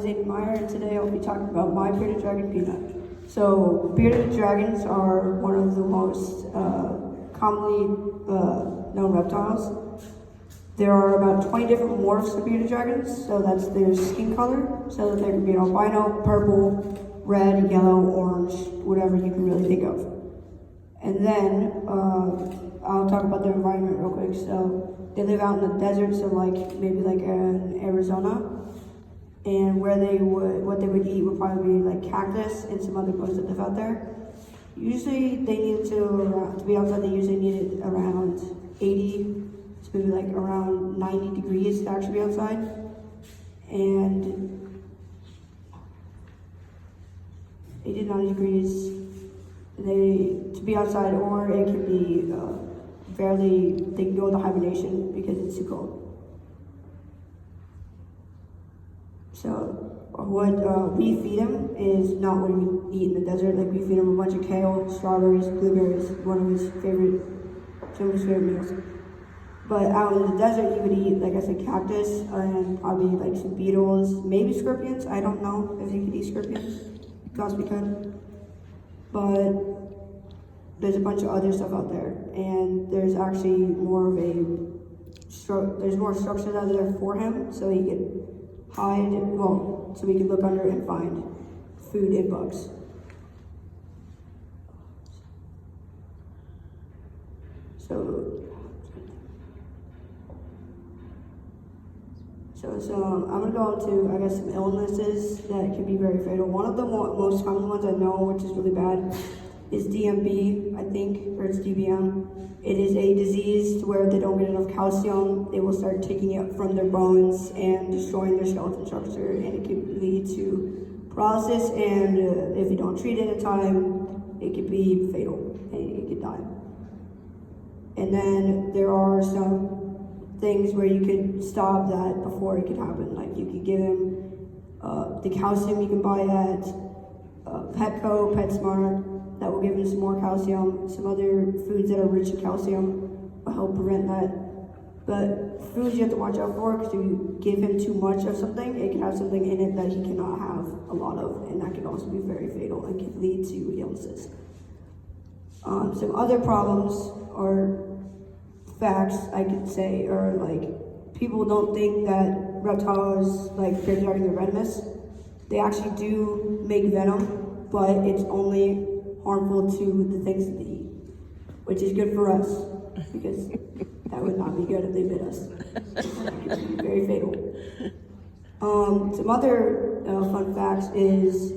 is Aydin and today I'll be talking about my bearded dragon peanut. So, bearded dragons are one of the most commonly known reptiles. There are about 20 different morphs of bearded dragons, so that's their skin color. So there can be albino, purple, red, yellow, orange, whatever you can really think of. And then I'll talk about their environment real quick. So they live out in the desert, so maybe in Arizona. And what they would eat would probably be like cactus and some other bugs that live out there. Usually they need to be outside, they usually need it around 80 to maybe like around 90 degrees to actually be outside. And 80 to 90 degrees to be outside, or it can be they can go into hibernation because it's too cold. So what we feed them is not what we eat in the desert. Like we feed him a bunch of kale, strawberries, blueberries, some of his favorite meals. But out in the desert, he would eat, like I said, cactus and probably like some beetles, maybe scorpions. I don't know if he could eat scorpions. Possibly could. But there's a bunch of other stuff out there, and there's actually there's more structure out there for him, so he could so we can look under and find food and bugs. So I'm gonna go into, I guess, some illnesses that can be very fatal. One of the most common ones I know, which is really bad, is DMB, I think, or it's DBM. It is a disease where if they don't get enough calcium, they will start taking it from their bones and destroying their skeleton structure, and it can lead to paralysis, and if you don't treat it in time, it could be fatal, and it could die. And then there are some things where you could stop that before it could happen. Like you could give him the calcium you can buy at Petco, PetSmart, that will give him some more calcium. Some other foods that are rich in calcium will help prevent that. But foods you have to watch out for, because if you give him too much of something, it can have something in it that he cannot have a lot of, and that can also be very fatal and can lead to illnesses. Some other problems or facts I could say are like, people don't think that reptiles like bearded dragons are venomous. They actually do make venom, but it's only harmful to the things that they eat, which is good for us, because that would not be good if they bit us. It would be very fatal. Some other fun facts is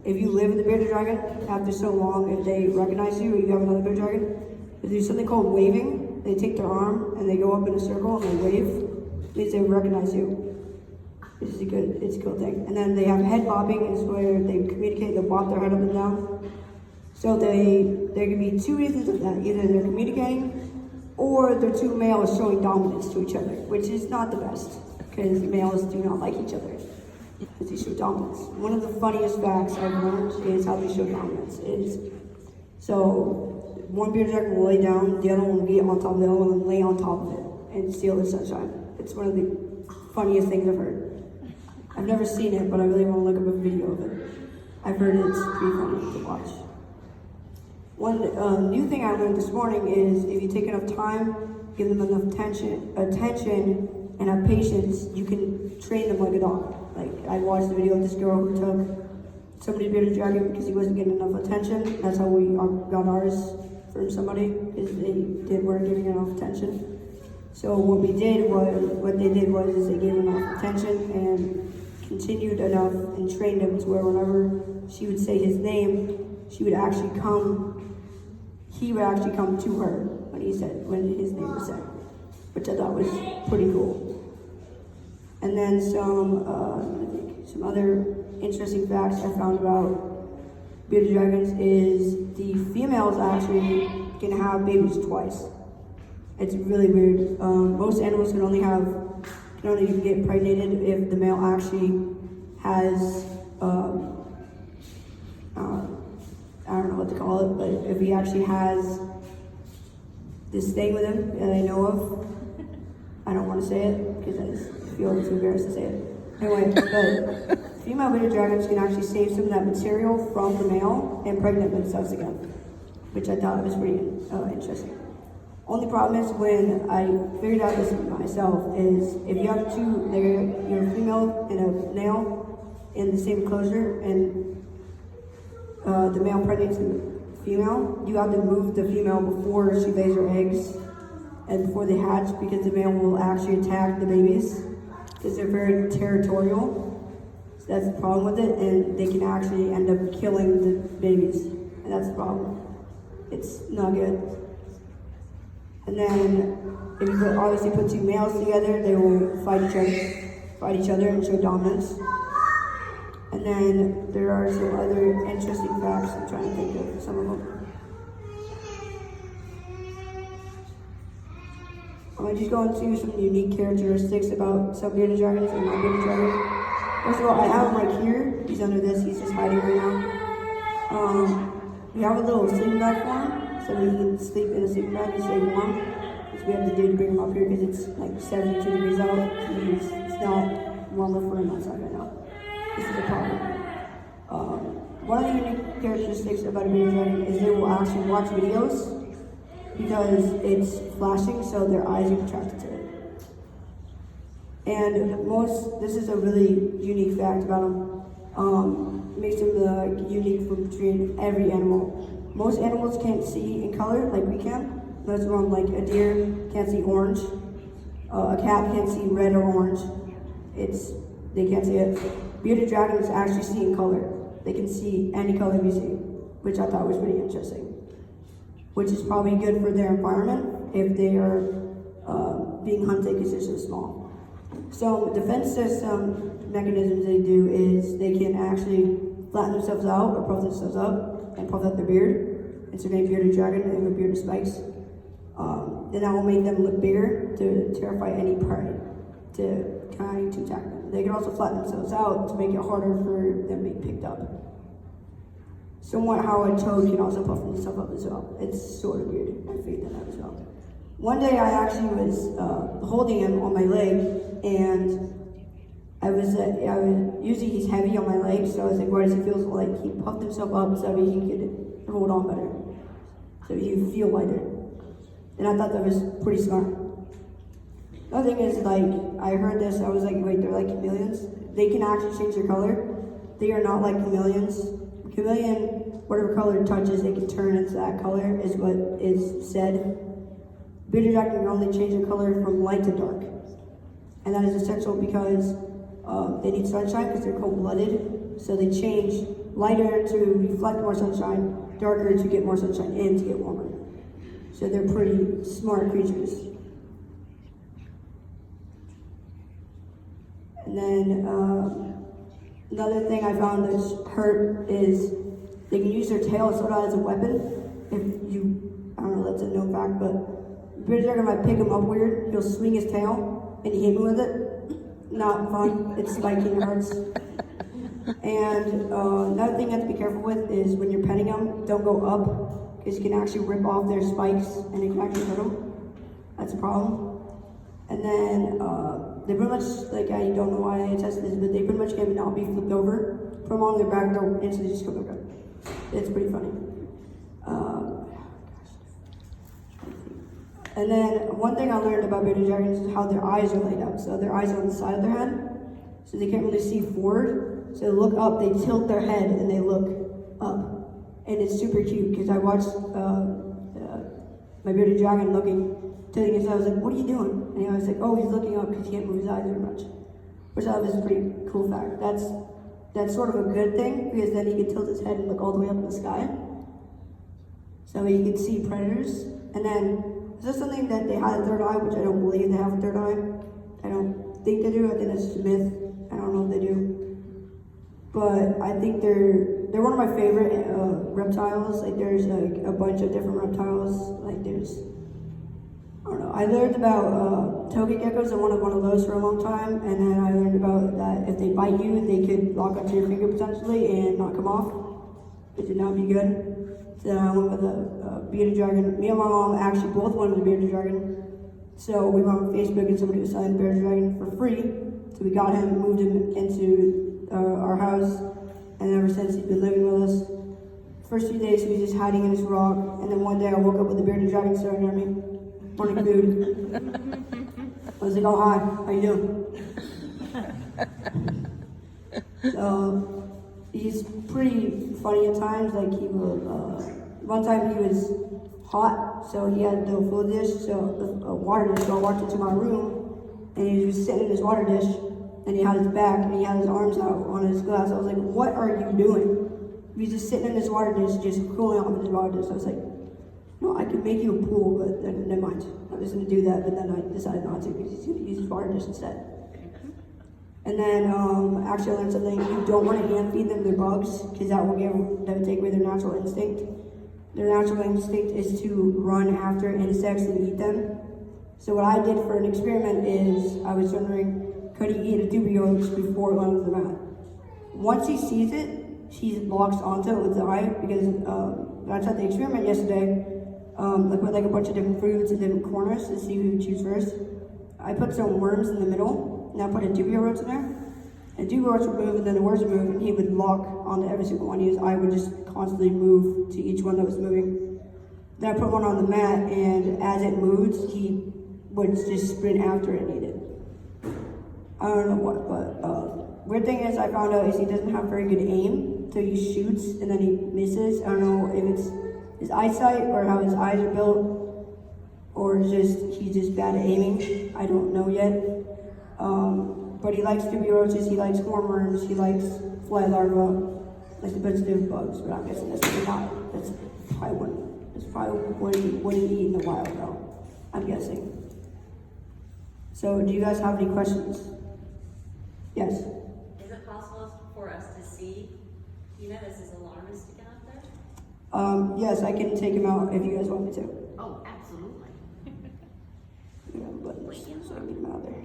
if you live in the bearded dragon, after so long, if they recognize you or you have another bearded dragon, they do something called waving. They take their arm and they go up in a circle and they wave. It means they recognize you. It's a cool thing. And then they have head bobbing, is where they communicate, they bob their head up and down. So there can be two reasons of that. Either they're communicating, or they're two males showing dominance to each other, which is not the best, because males do not like each other, because they show dominance. One of the funniest facts I've learned is how they show dominance. One bearded dragon will lay down, the other one will get on top of the other one and lay on top of it and steal the sunshine. It's one of the funniest things I've heard. I've never seen it, but I really want to look up a video of it. I've heard it's pretty funny to watch. One new thing I learned this morning is if you take enough time, give them enough attention, and have patience, you can train them like a dog. Like, I watched the video of this girl who took somebody's bearded dragon because he wasn't getting enough attention. That's how we got ours from somebody, because they weren't giving enough attention. So what they did was they gave him enough attention and continued enough and trained him to where whenever she would say his name, he would actually come to her when his name was said, which I thought was pretty cool. And then some other interesting facts I found about bearded dragons is the females actually can have babies twice. It's really weird. Most animals can only get pregnated if the male actually has I don't know what to call it, but if he actually has this thing with him that I know of, I don't want to say it because I just feel too embarrassed to say it. Anyway, but female bearded dragons can actually save some of that material from the male and pregnant themselves again, which I thought was pretty interesting. Only problem is when I figured out this myself is if you have two, like your female and a male in the same enclosure and the male impregnates the female, you have to move the female before she lays her eggs and before they hatch because the male will actually attack the babies because they're very territorial. So that's the problem with it, and they can actually end up killing the babies, and that's the problem. It's not good. And then, if you obviously put two males together, they will fight each other and show dominance. And then there are some other interesting facts. I'm trying to think of some of them. I'm gonna just go into some unique characteristics about some bearded dragons and my bearded dragon. First of all, I have him right here. He's under this. He's just hiding right now. We have a little sleeping bag for him. So we can sleep in a sleeping bag and stay warm. Which we have to do to bring him up here because it's like 72 degrees out. It's not warm enough for him outside right now. This is a problem. One of the unique characteristics about a bearded dragon is they will actually watch videos because it's flashing, so their eyes are attracted to it. And this is a really unique fact about them. Makes them unique from between every animal. Most animals can't see in color like we can. That's wrong. Like a deer can't see orange. A cat can't see red or orange. They can't see it. Bearded dragons actually see in color. They can see any color we see, which I thought was pretty interesting. Which is probably good for their environment if they are being hunted because they're so small. So defense system mechanisms they do is they can actually flatten themselves out or puff themselves up and puff out their beard. It's a named bearded dragon and with bearded spikes. Then that will make them look bigger to terrify any prey to trying to attack them. They can also flatten themselves out to make it harder for them to be picked up. Somewhat how a toad can also puff himself up as well. It's sort of weird. I figured that out as well. One day I actually was holding him on my leg, and usually he's heavy on my leg, so I was like, why does he feel like he puffed himself up so he could hold on better, so he would feel lighter. And I thought that was pretty smart. Another thing is, like, I heard this, I was like, wait, they're like chameleons? They can actually change their color. They are not like chameleons. Chameleon, whatever color it touches, they can turn into that color, is what is said. Bearded dragon can only change their color from light to dark. And that is essential because they need sunshine because they're cold-blooded. So they change lighter to reflect more sunshine, darker to get more sunshine in to get warmer. So they're pretty smart creatures. And then another thing I found that's hurt is they can use their tail sort of as a weapon. I don't know, that's a known fact, but bearded dragon might pick him up weird. He'll swing his tail and hit him with it. Not fun. It's spiky and it hurts. And another thing you have to be careful with is when you're petting them, don't go up because you can actually rip off their spikes and it can actually hurt them. That's a problem. And then they pretty much, like, I don't know why I tested this, but they pretty much can not be flipped over. Put them on their back, they'll instantly just come back up. It's pretty funny. And then one thing I learned about bearded dragons is how their eyes are laid out. So their eyes are on the side of their head, so they can't really see forward. So they look up, they tilt their head, and they look up. And it's super cute because I watched my bearded dragon tilting his head. I was like, what are you doing? And I was like, oh, he's looking up because he can't move his eyes very much. Which I thought was a pretty cool fact. That's sort of a good thing because then he can tilt his head and look all the way up in the sky. So he can see predators. And then is this something that they have a third eye, which I don't believe they have a third eye. I don't think they do. I think that's just a myth. I don't know if they do. But I think they're one of my favorite reptiles. Like there's like a bunch of different reptiles. Like there's, I don't know. I learned about toga geckos. I wanted one of those for a long time. And then I learned about that if they bite you, they could lock onto your finger potentially and not come off, which would not be good. So I went with a bearded dragon. Me and my mom actually both wanted a bearded dragon. So we went on Facebook and somebody was selling a bearded dragon for free to So we got him, moved him into our house, and ever since he's been living with us. First few days he was just hiding in his rock, and then one day I woke up with a bearded dragon staring at me, wanting food. I was like, oh hi, how you doing? So he's pretty funny at times. Like he will. One time he was hot, so he had the full dish, so a water dish. So I walked into my room, and he was just sitting in his water dish, and he had his back, and he had his arms out on his glass. I was like, what are you doing? He was just sitting in his water dish, just cooling off in his water dish. I was like, no, I could make you a pool, but then never mind. I was going to do that, but then I decided not to because he's going to use his water dish instead. And then actually I learned something. You don't want to hand feed them their bugs because that will take away their natural instinct. Their natural instinct is to run after insects and eat them. So what I did for an experiment is I was wondering, could he eat a dubiotes before going to the mat? Once he sees it, he locks onto it with the eye because I tried the experiment yesterday. I put like a bunch of different fruits and different corners to see who would choose first. I put some worms in the middle, and I put a dubio roach in there. And dubio roach would move, and then the worms would move, and he would lock onto every single one. His eye would just constantly move to each one that was moving. Then I put one on the mat, and as it moved, he would just sprint after it and eat it. I don't know what, but weird thing is I found out is he doesn't have very good aim, so he shoots and then he misses. I don't know if it's his eyesight or how his eyes are built, or he's just bad at aiming. I don't know yet. But he likes dubio roaches, he likes hornworms, he likes fly larvae, like a bunch of different bugs. But I'm guessing that's probably what he eat in the wild though. I'm guessing. So do you guys have any questions? Yes. Is it possible for us to see? You know this is alarm sticking up there? Yes, I can take him out if you guys want me to. Oh, absolutely. Yeah, but so I get him out there.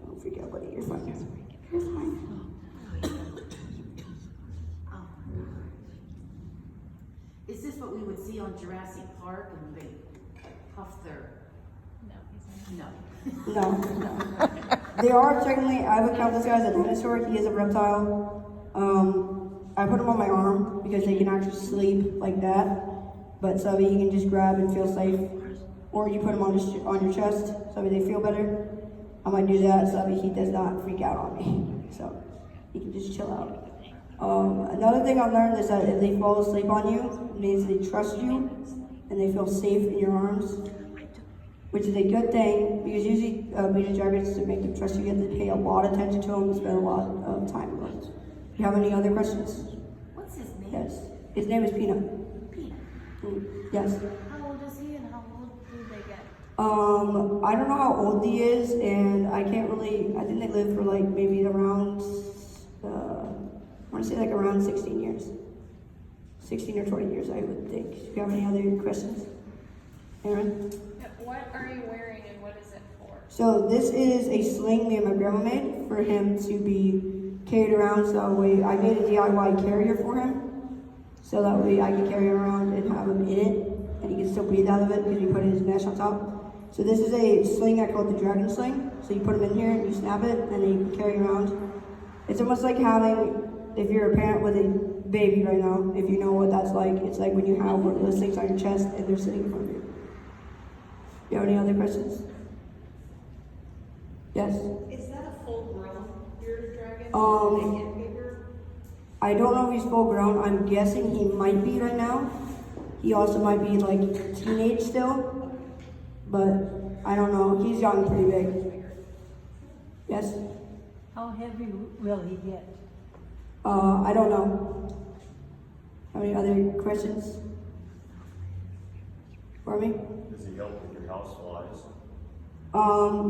Don't freak out, buddy. You're fine. You're fine. Is this what we would see on Jurassic Park and they puff their... No. No. They are technically, I would count this guy as a dinosaur. He is a reptile. I put him on my arm because they can actually sleep like that. But so he can just grab and feel safe. Or you put him on your chest so they feel better. I might do that so he does not freak out on me. So he can just chill out. Another thing I've learned is that if they fall asleep on you, it means they trust you and they feel safe in your arms, which is a good thing because usually bearded dragons, to make them trust you, you have to pay a lot of attention to them and spend a lot of time with them. Do you have any other questions? What's his name? Yes. His name is Peanut. Peanut. Yes. How old is he and how old do they get? I don't know how old he is, and I can't really, I think they live for like maybe around, I want to say like around 16 years. 16 or 20 years, I would think. Do you have any other questions? Aaron? What are you wearing and what is it for? So this is a sling me and my grandma made for him to be carried around. So that way, I made a DIY carrier for him. So that way I can carry him around and have him in it. And he can still breathe out of it because we put his mesh on top. So this is a sling, I call it the dragon sling. So you put him in here and you snap it and then you can carry around. It's almost like having, if you're a parent with a baby right now, if you know what that's like, it's like when you have one of those things on your chest and they're sitting in front of you. You have any other questions? Yes? Is that a full-grown bearded dragon? Um, They get bigger? I don't know if he's full grown. I'm guessing he might be right now. He also might be like teenage still, but I don't know. He's gotten pretty big. Yes? How heavy will he get? I don't know. Have any other questions for me? Does he help with your house flies?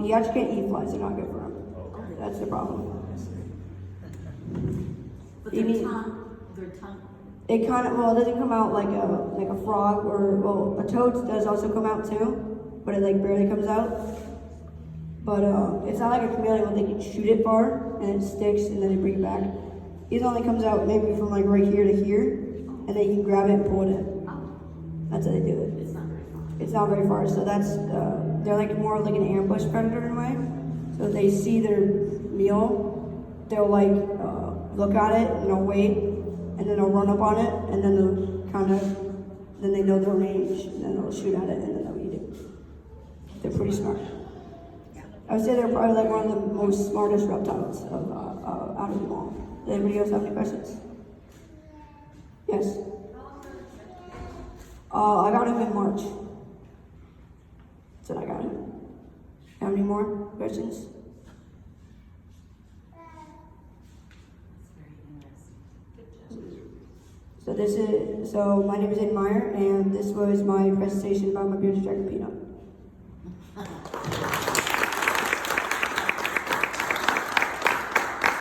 He actually can't eat flies. They're not good for him. Okay. That's the problem. But You their mean- tongue. It kind of, well, it doesn't come out like a frog or, well, a toad does also come out too, but it like barely comes out. But it's not like a chameleon where they can shoot it far and it sticks and then they bring it back. His only comes out maybe from like right here to here, and then you can grab it and pull it in. That's how they do it. It's not very far. It's not very far, so that's they're like more like an ambush predator in a way. So if they see their meal, they'll like look at it and they'll wait, and then they'll run up on it, and then they'll kind of, then they know their range, and then they'll shoot at it, and then they'll eat it. They're pretty smart. I would say they're probably like one of the most smartest reptiles of out of them all. Does anybody else have any questions? Yes. I got him in March. That's when I got him. Have any more questions? It's very interesting. So my name is Aydin and this was my presentation about my bearded dragon peanut.